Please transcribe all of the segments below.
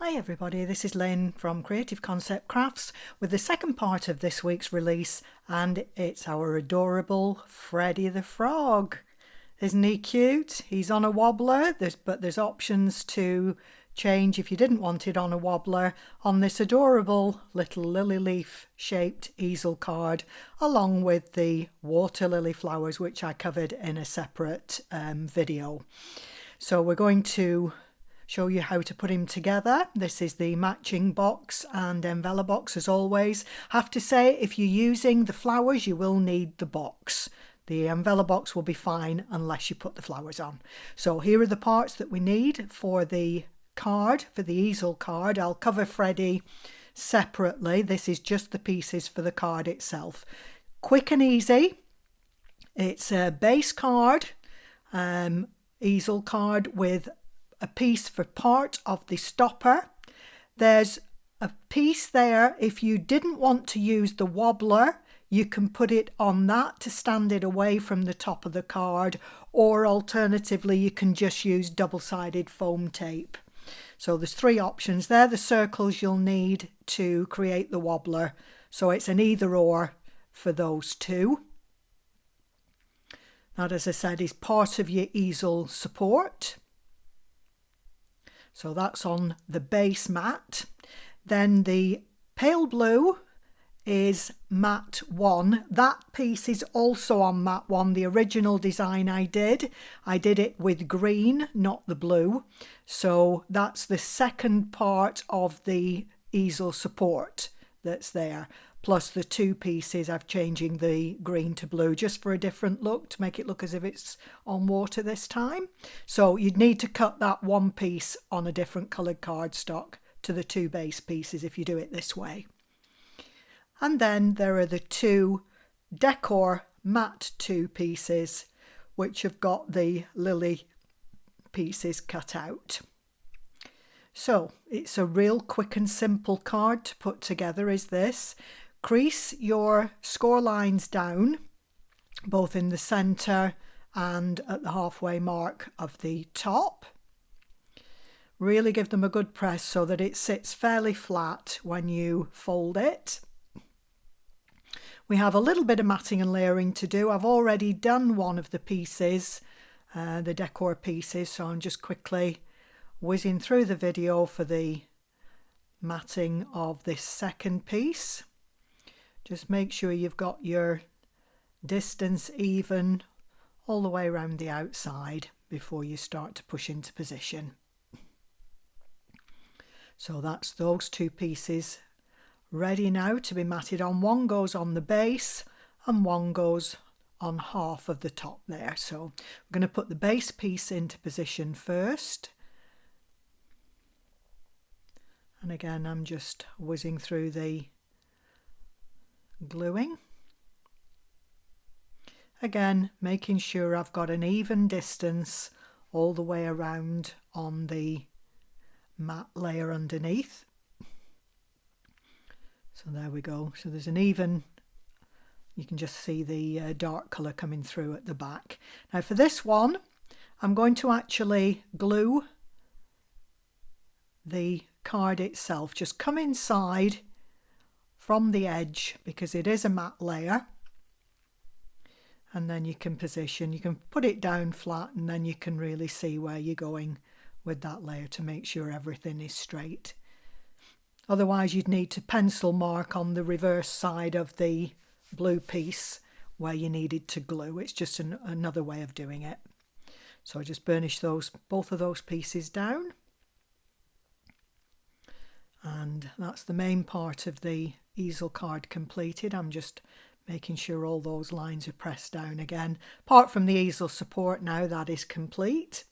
Hi everybody, this is Lynn from Creative Concept Crafts with the second part of this week's release, and it's our adorable Freddie the Frog. Isn't he cute? He's on a wobbler, but there's options to change if you didn't want it on a wobbler on this adorable little lily leaf shaped easel card, along with the water lily flowers, which I covered in a separate video. So we're going to show you how to put him together. This is the matching box and envelobox as always. Have to say, if you're using the flowers, you will need the box. The envelobox will be fine unless you put the flowers on. So here are the parts that we need for the card, for the easel card. I'll cover Freddie separately. This is just the pieces for the card itself. Quick and easy. It's a base card, easel card with a piece for part of the stopper. There's a piece there if you didn't want to use the wobbler, you can put it on that to stand it away from the top of the card, or alternatively you can just use double-sided foam tape. So there's three options there. The circles you'll need to create the wobbler, so it's an either or for those two. That, as I said, is part of your easel support. So that's on the base mat. Then the pale blue is mat 1. That piece is also on mat 1. The original design I did it with green, not the blue. So that's the second part of the easel support that's there. Plus the two pieces, I'm changing the green to blue just for a different look, to make it look as if it's on water this time. So you'd need to cut that one piece on a different coloured cardstock to the two base pieces if you do it this way. And then there are the two decor mat 2 pieces, which have got the lily pieces cut out. So it's a real quick and simple card to put together, is this. Crease your score lines down, both in the centre and at the halfway mark of the top. Really give them a good press so that it sits fairly flat when you fold it. We have a little bit of matting and layering to do. I've already done one of the pieces, the decor pieces, so I'm just quickly whizzing through the video for the matting of this second piece. Just make sure you've got your distance even all the way around the outside before you start to push into position. So that's those two pieces ready now to be matted on. One goes on the base and one goes on half of the top there. So we're going to put the base piece into position first. And again, I'm just whizzing through the gluing. Again, making sure I've got an even distance all the way around on the matte layer underneath. So there we go. So there's an even, you can just see the dark colour coming through at the back. Now for this one, I'm going to actually glue the card itself. Just come inside from the edge because it is a matte layer, and then you can position, you can put it down flat, and then you can really see where you're going with that layer to make sure everything is straight. Otherwise you'd need to pencil mark on the reverse side of the blue piece where you needed to glue. It's just another way of doing it. So I just burnish both of those pieces down, and that's the main part of the easel card completed. I'm just making sure all those lines are pressed down again. Apart from the easel support, now that is complete.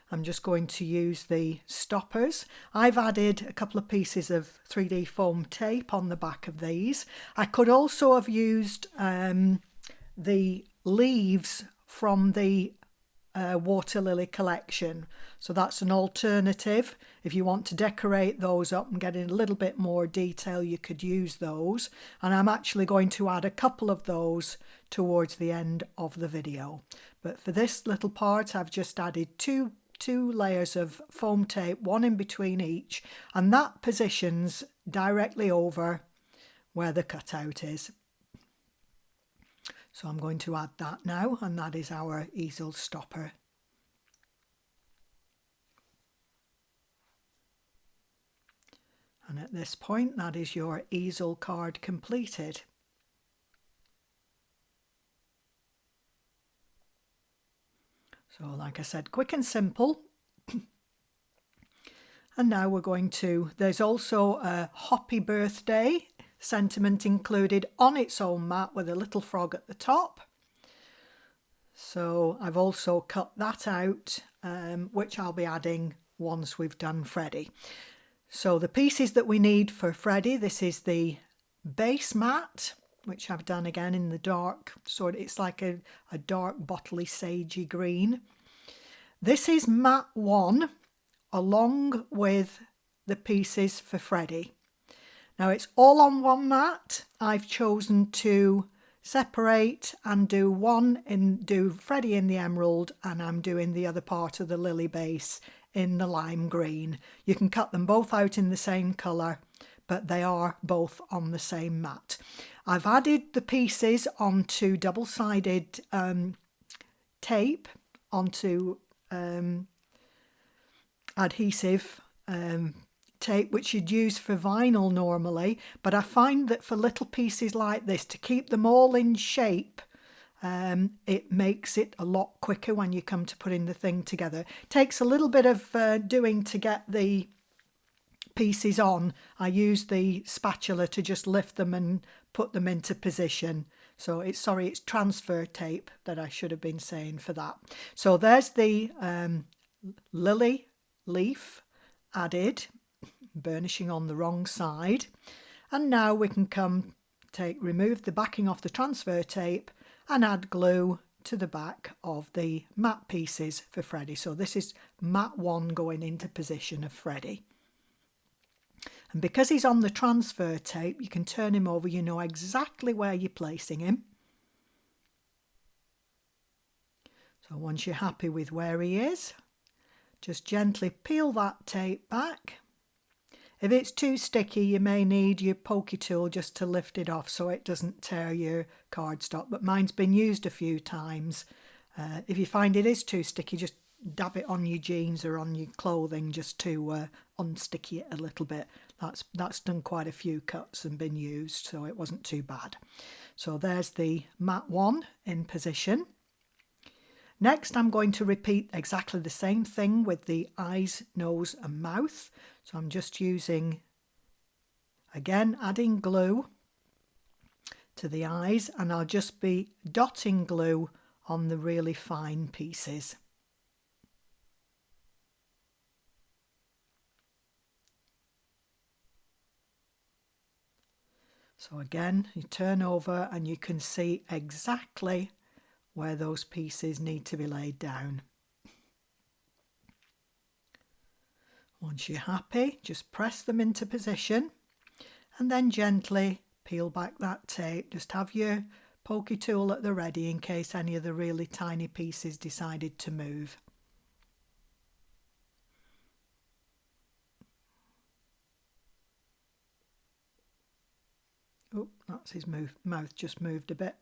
I'm just going to use the stoppers. I've added a couple of pieces of 3D foam tape on the back of these. I could also have used the leaves from the water lily collection, so that's an alternative. If you want to decorate those up and get in a little bit more detail, you could use those, and I'm actually going to add a couple of those towards the end of the video. But for this little part, I've just added two two layers of foam tape, one in between each, and that positions directly over where the cutout is. So I'm going to add that now, and that is our easel stopper. And at this point, that is your easel card completed. So like I said, quick and simple. And now we're going to, there's also a happy birthday sentiment included on its own mat with a little frog at the top. So I've also cut that out, which I'll be adding once we've done Freddie. So the pieces that we need for Freddie, this is the base mat, which I've done again in the dark, sort of, it's like a dark bottley sagey green. This is mat 1 along with the pieces for Freddie. Now it's all on one mat. I've chosen to separate and do Freddie in the emerald, and I'm doing the other part of the lily base in the lime green. You can cut them both out in the same colour, but they are both on the same mat. I've added the pieces onto double-sided tape, onto adhesive tape, which you'd use for vinyl normally, but I find that for little pieces like this, to keep them all in shape, it makes it a lot quicker when you come to putting the thing together. It takes a little bit of doing to get the pieces on. I use the spatula to just lift them and put them into position. So it's transfer tape that I should have been saying for that. So there's the lily leaf added, burnishing on the wrong side. And now we can remove the backing off the transfer tape and add glue to the back of the mat pieces for Freddie. So this is mat 1 going into position of Freddie. And because he's on the transfer tape, you can turn him over, you know exactly where you're placing him. So once you're happy with where he is, just gently peel that tape back. If it's too sticky, you may need your pokey tool just to lift it off so it doesn't tear your cardstock, but mine's been used a few times. If you find it is too sticky, just dab it on your jeans or on your clothing just to unsticky it a little bit. That's done quite a few cuts and been used, so it wasn't too bad. So there's the mat 1 in position. Next, I'm going to repeat exactly the same thing with the eyes, nose and mouth. So I'm just using, again, adding glue to the eyes, and I'll just be dotting glue on the really fine pieces. So again, you turn over and you can see exactly where those pieces need to be laid down. Once you're happy, just press them into position and then gently peel back that tape. Just have your pokey tool at the ready in case any of the really tiny pieces decided to move. Oh, that's his mouth just moved a bit.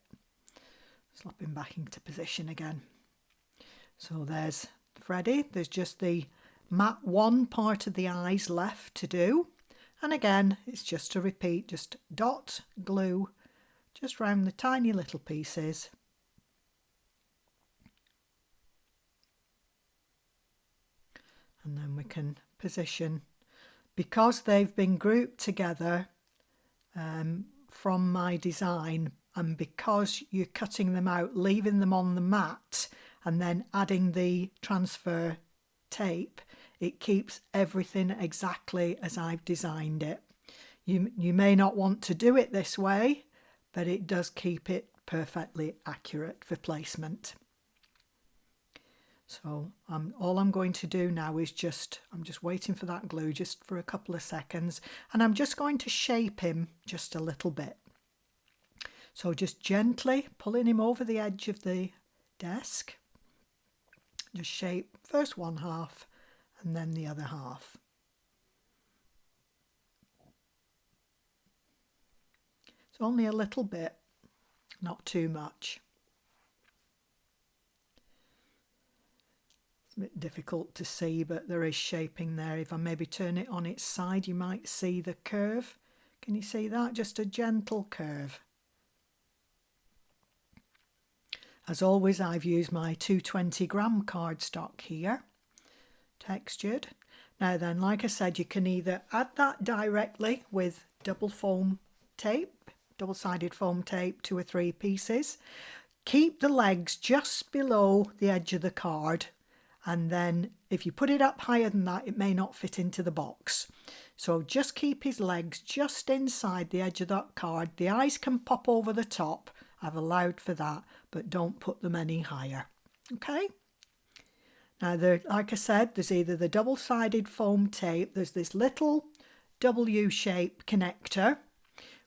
Slop him back into position again. So there's Freddie. There's just the mat 1 part of the eyes left to do. And again, it's just to repeat, just dot glue just round the tiny little pieces. And then we can position, because they've been grouped together from my design, and because you're cutting them out, leaving them on the mat and then adding the transfer tape, it keeps everything exactly as I've designed it. You may not want to do it this way, but it does keep it perfectly accurate for placement. So all I'm going to do now is I'm just waiting for that glue just for a couple of seconds, and I'm just going to shape him just a little bit. So just gently pulling him over the edge of the desk Just shape first one half and then the other half. It's only a little bit, not too much. It's a bit difficult to see, but there is shaping there. If I maybe turn it on its side, you might see the curve. Can you see that? Just a gentle curve. As always, I've used my 220-gram cardstock here, textured. Now then, like I said, you can either add that directly with double foam tape, double-sided foam tape, 2 or 3 pieces. Keep the legs just below the edge of the card, and then if you put it up higher than that, it may not fit into the box. So just keep his legs just inside the edge of that card. The eyes can pop over the top. I've allowed for that, but don't put them any higher. Okay? Now, like I said, there's either the double-sided foam tape, there's this little W-shaped connector,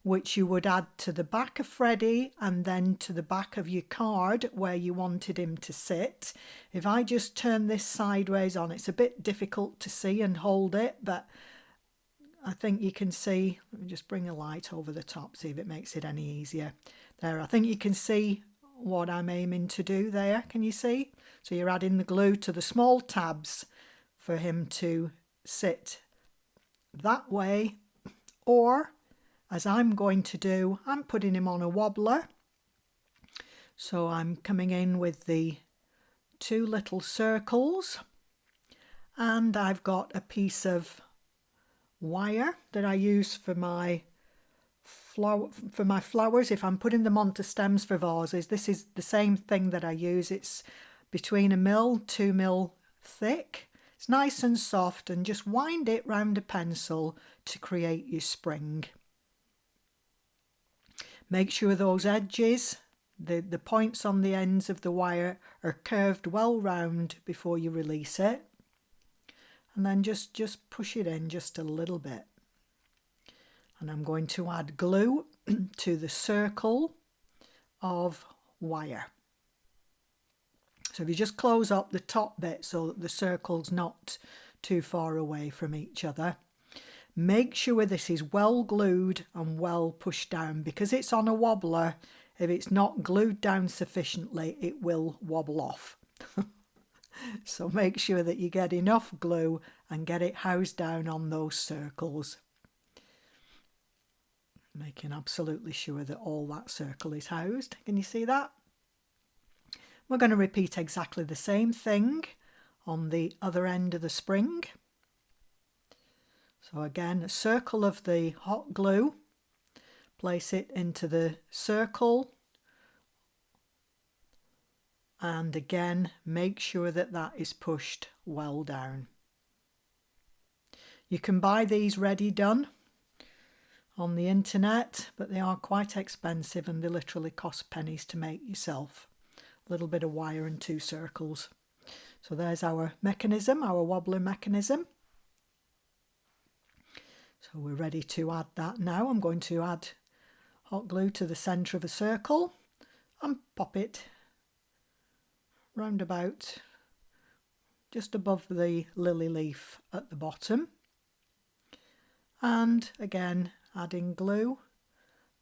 which you would add to the back of Freddie and then to the back of your card where you wanted him to sit. If I just turn this sideways on, it's a bit difficult to see and hold it, but I think you can see. Let me just bring a light over the top, see if it makes it any easier. There, I think you can see what I'm aiming to do there. Can you see? So you're adding the glue to the small tabs for him to sit that way, or as I'm going to do, I'm putting him on a wobbler. So I'm coming in with the 2 little circles, and I've got a piece of wire that I use for my flowers. If I'm putting them onto stems for vases, this is the same thing that I use. It's between 1 mil, 2 mil thick. It's nice and soft, and just wind it round a pencil to create your spring. Make sure those edges, the points on the ends of the wire, are curved well round before you release it. And then just push it in just a little bit. And I'm going to add glue to the circle of wire. So if you just close up the top bit so that the circle's not too far away from each other. Make sure this is well glued and well pushed down, because it's on a wobbler. If it's not glued down sufficiently, it will wobble off. So make sure that you get enough glue and get it housed down on those circles. Making absolutely sure that all that circle is housed. Can you see that? We're going to repeat exactly the same thing on the other end of the spring. So again, a circle of the hot glue, place it into the circle, and again make sure that that is pushed well down. You can buy these ready done on the internet, but they are quite expensive and they literally cost pennies to make yourself. A little bit of wire and 2 circles. So there's our mechanism, our wobbler mechanism. So we're ready to add that now. I'm going to add hot glue to the centre of a circle and pop it round about just above the lily leaf at the bottom. And again, adding glue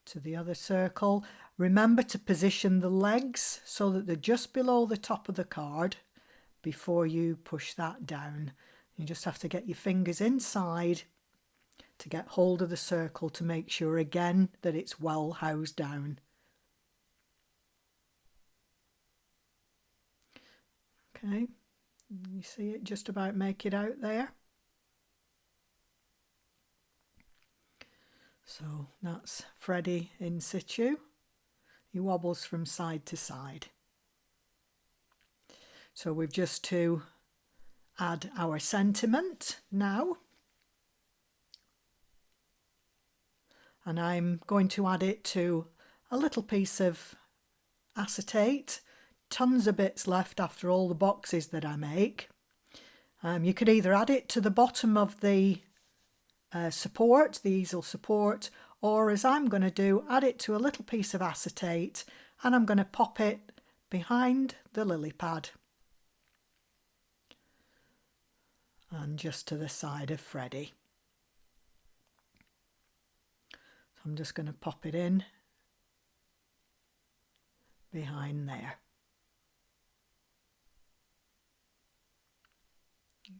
to the other circle. Remember to position the legs so that they're just below the top of the card before you push that down. You just have to get your fingers inside to get hold of the circle to make sure again that it's well housed down. Okay, you see it just about make it out there. So that's Freddie in situ. He wobbles from side to side. So we've just to add our sentiment now. And I'm going to add it to a little piece of acetate. Tons of bits left after all the boxes that I make. You could either add it to the bottom of the support, the easel support, or as I'm going to do, add it to a little piece of acetate and I'm going to pop it behind the lily pad. and just to the side of Freddie. So I'm just going to pop it in behind there.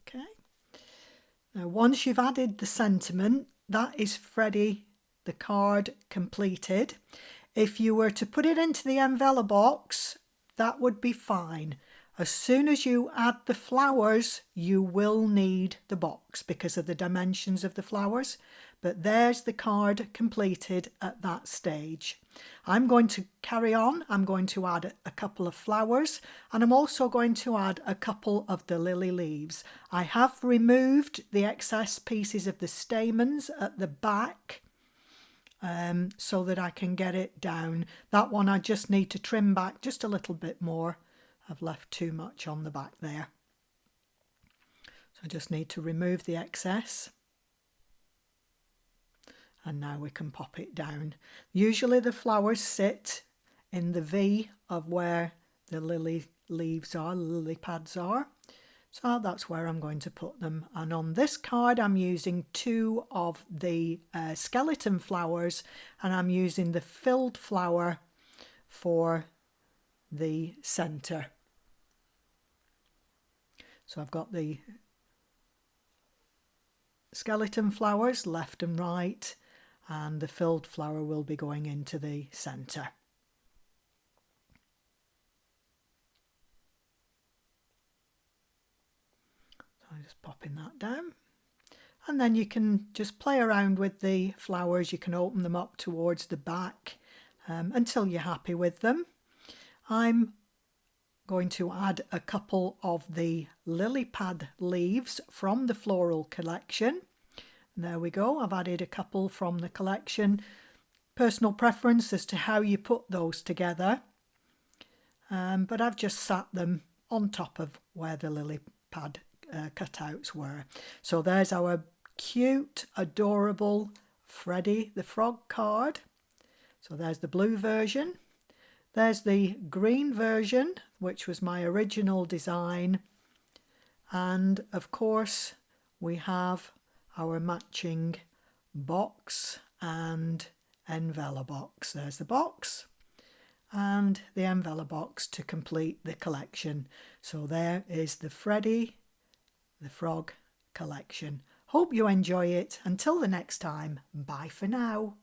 Okay. Now once you've added the sentiment, that is Freddie the card completed. If you were to put it into the envelope box, that would be fine. As soon as you add the flowers, you will need the box because of the dimensions of the flowers. But there's the card completed at that stage. I'm going to carry on. I'm going to add a couple of flowers, and I'm also going to add a couple of the lily leaves. I have removed the excess pieces of the stamens at the back so that I can get it down. That one I just need to trim back just a little bit more. I've left too much on the back there. So I just need to remove the excess. And now we can pop it down. Usually the flowers sit in the V of where the lily leaves are, lily pads are. So that's where I'm going to put them. And on this card I'm using 2 of the skeleton flowers, and I'm using the filled flower for the centre. So I've got the skeleton flowers left and right, and the filled flower will be going into the centre. So I'm just popping that down. And then you can just play around with the flowers. You can open them up towards the back until you're happy with them. I'm going to add a couple of the lily pad leaves from the floral collection. There we go. I've added a couple from the collection. Personal preference as to how you put those together. But I've just sat them on top of where the lily pad cutouts were. So there's our cute, adorable Freddie the Frog card. So there's the blue version. There's the green version, which was my original design. And of course, we have our matching box and envelope box. There's the box and the envelope box to complete the collection. So there is the Freddie the Frog collection. Hope you enjoy it. Until the next time, bye for now.